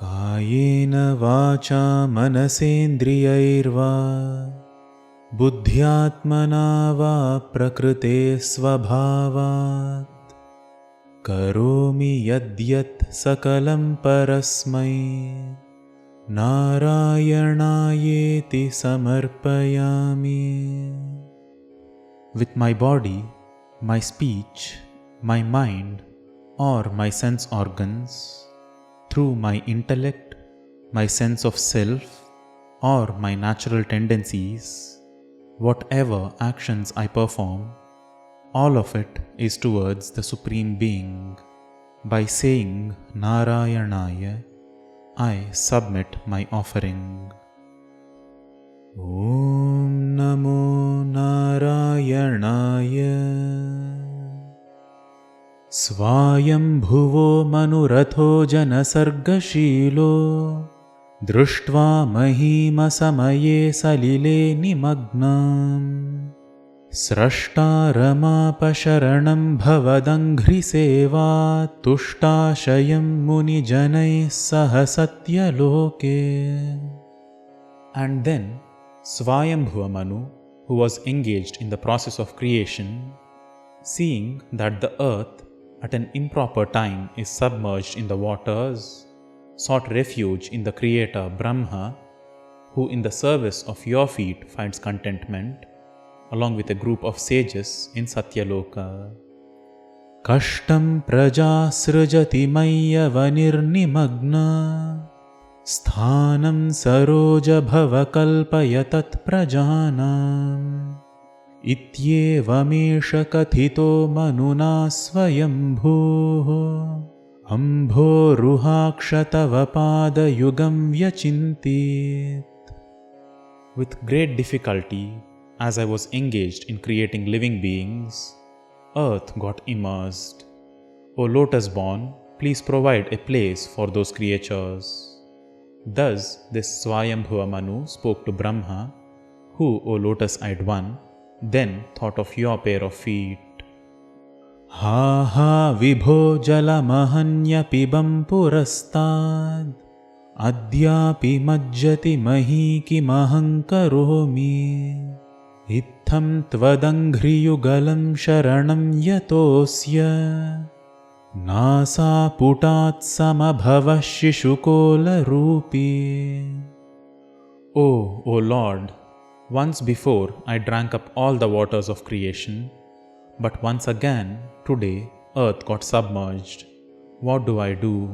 कायेन वाचा मनसेन्द्रियैर्वा बुद्ध्यात्मना वा प्रकृते स्वभावात् करोमि यद्यत् सकलं परस्मै नारायणायेति समर्पयामि. With my body, my speech, my mind or my sense organs, through my intellect, my sense of self or my natural tendencies, whatever actions I perform, all of it is towards the Supreme Being. By saying Narayanaya, I submit my offering. Om Namo Narayanaaya. स्वायम्भुवो मनुरथो जनसर्गशीलो दृष्ट्वा महीमसमये सलिले निमग्नाम् स्रष्टारमापशरणं भवदङ्घ्रिसेवा तुष्टाशयं मुनिजनैः सह सत्यलोके. And then Swayambhuva Manu, who was engaged in the process of creation, seeing that the earth at an improper time is submerged in the waters, sought refuge in the Creator Brahma, who in the service of your feet finds contentment, along with a group of sages in Satyaloka. Kashtam praja srujati mayyavanirnimagna sthanam saroja bhava kalpayatat prajanam इत्येवमेष कथितो मनुना स्वयंभूः अम्भोरुहाक्षतव पादयुगं व्यचिन्तेत्. With great difficulty, as I was engaged in creating living beings, earth got immersed. O lotus born, please provide a place for those creatures. Thus this Swayambhuva Manu spoke to Brahma, who, O lotus-eyed one, then thought of your pair of feet. Ha ha vibho jalamahanyapibam purastad adyapi majjati mahi kimaham karomi ittham tvadanghriyugalam sharanam yatosya nasa putat samabhava shishukola rupi. O Lord, once before I drank up all the waters of creation, but once again today earth got submerged. What do I do?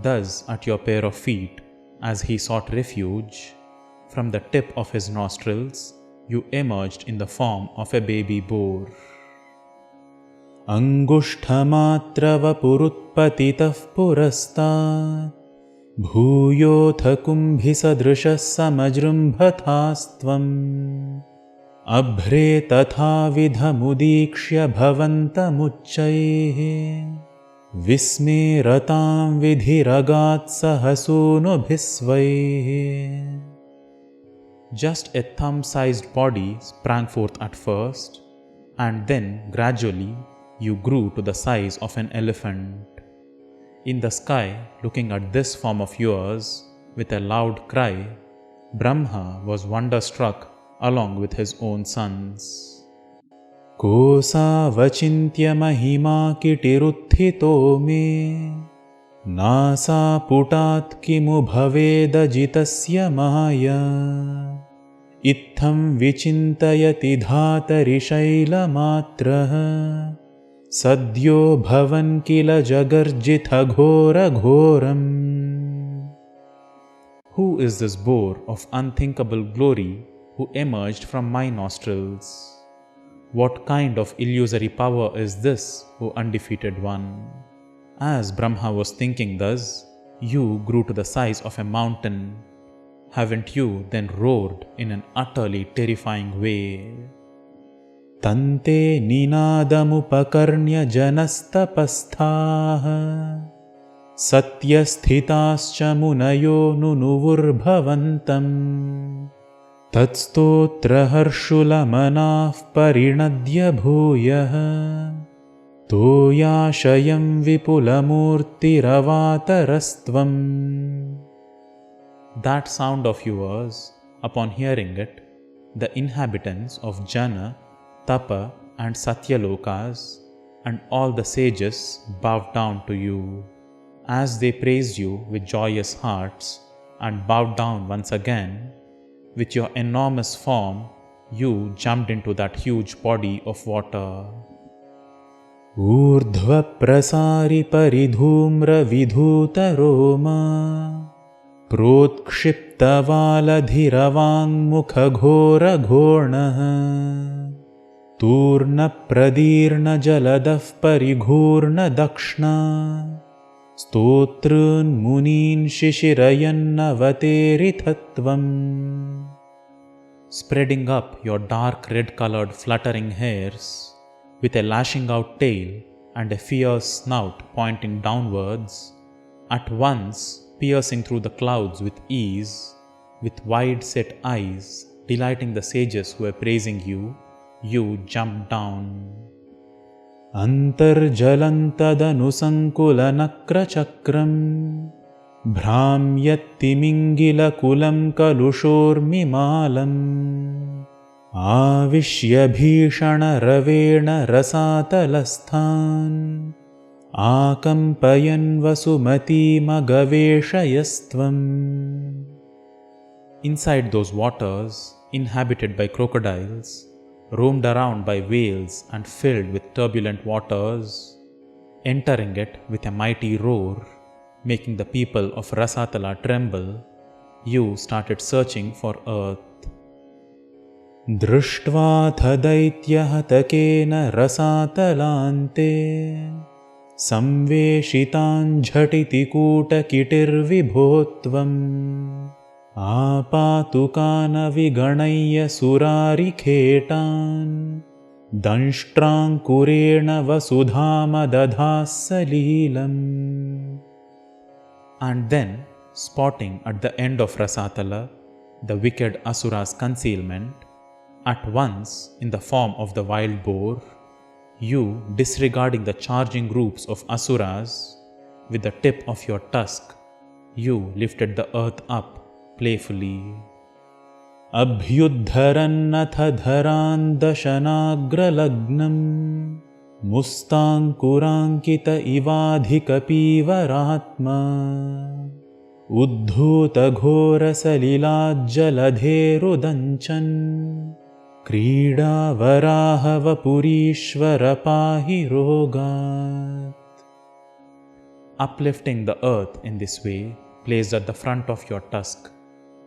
Thus at your pair of feet, as he sought refuge, from the tip of his nostrils you emerged in the form of a baby boar. Angushthamatrava purutpatitah purastat भूयोऽथ कुम्भिसदृशः समजृम्भथास्त्वम् अभ्रे तथाविधमुदीक्ष्य भवन्तमुच्चैः विस्मेरतां विधिरगात् सहसूनुभिस्वैः. Just a thumb-sized body sprang forth at first, and then gradually you grew to the size of an elephant. In the sky, looking at this form of yours, with a loud cry, Brahma was wonderstruck along with his own sons. Kosa vachintya mahima kitiruthito me nasa putat kimu bhavedajitasya maya ittham vichintayati dhatari shailamatraha Sadyo bhavan kila jagarjitha ghora ghoram. Who is this boar of unthinkable glory who emerged from my nostrils? What kind of illusory power is this, O undefeated one? As Brahma was thinking thus, you grew to the size of a mountain. Haven't you then roared in an utterly terrifying way? Tante ninadamupakarnya janastapasthaha satyasthhitascha munayo nunuvurbhavantam tatstotra harshulamanav parinadya bhuyah तोयाशयं विपुलमूर्तिरवातरस्त्वम्. That sound of yours, upon hearing it, the inhabitants of Jana, Tapa and Satyalokas and all the sages bowed down to you. As they praised you with joyous hearts and bowed down once again, with your enormous form, you jumped into that huge body of water. Urdhva prasari paridhumra vidhutaroma प्रोत्क्षिप्तवालधिरवाङ्मुखघोरघोर्णः तूर्णप्रदीर्णजलदः परिघूर्णदक्ष्णा स्तोतॄन्मुनीन् शिशिरयन्नवतेरिथत्वम्. Spreading up your dark red-colored fluttering hairs, with a lashing-out tail and a fierce snout pointing downwards, at once piercing through the clouds with ease, with wide-set eyes, delighting the sages who were praising you, you jumped down. Antarjalantadanusankulanakrakram भ्राम्यत्तिमिङ्गिलकुलं कलुषोर्मिमालम् आविश्य भीषणरवेण रसातलस्थान् आकम्पयन् वसुमतीमगवेषयस्त्वम्. Inside those waters, inhabited by crocodiles, roamed around by whales and filled with turbulent waters, entering it with a mighty roar, making the people of Rasatala tremble, you started searching for earth. दृष्ट्वाथ दैत्यहतकेन रसातलान्ते संवेशिताञ्झटिति कूटकिटिर्विभोत्वम् आपातुकानविगणय्य सुरारिखेटान् दंष्ट्राङ्कुरेण वसुधामदधाः सलीलम्. And then, spotting at the end of Rasatala the wicked Asura's concealment, at once in the form of the wild boar, you, disregarding the charging groups of Asuras, with the tip of your tusk, you lifted the earth up playfully. Abhyuddharannath dharan dashanagralagnam मुस्ताङ्कुराङ्कित इवाधिकपीवरात्मा उद्धूतघोरसलिलाज्जलधेरुदञ्चन् क्रीडावराहवपुरीश्वर पाहि रोगात्. Uplifting the earth in this way, placed at the front of your tusk,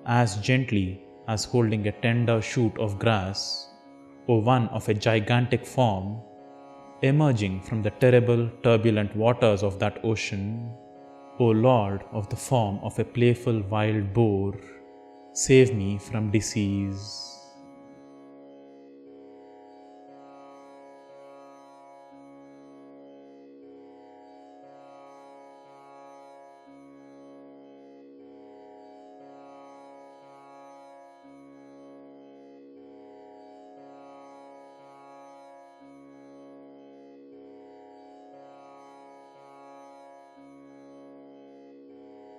as gently as holding a tender shoot of grass, or one of a gigantic form, emerging from the terrible, turbulent waters of that ocean, O Lord of the form of a playful wild boar, save me from disease.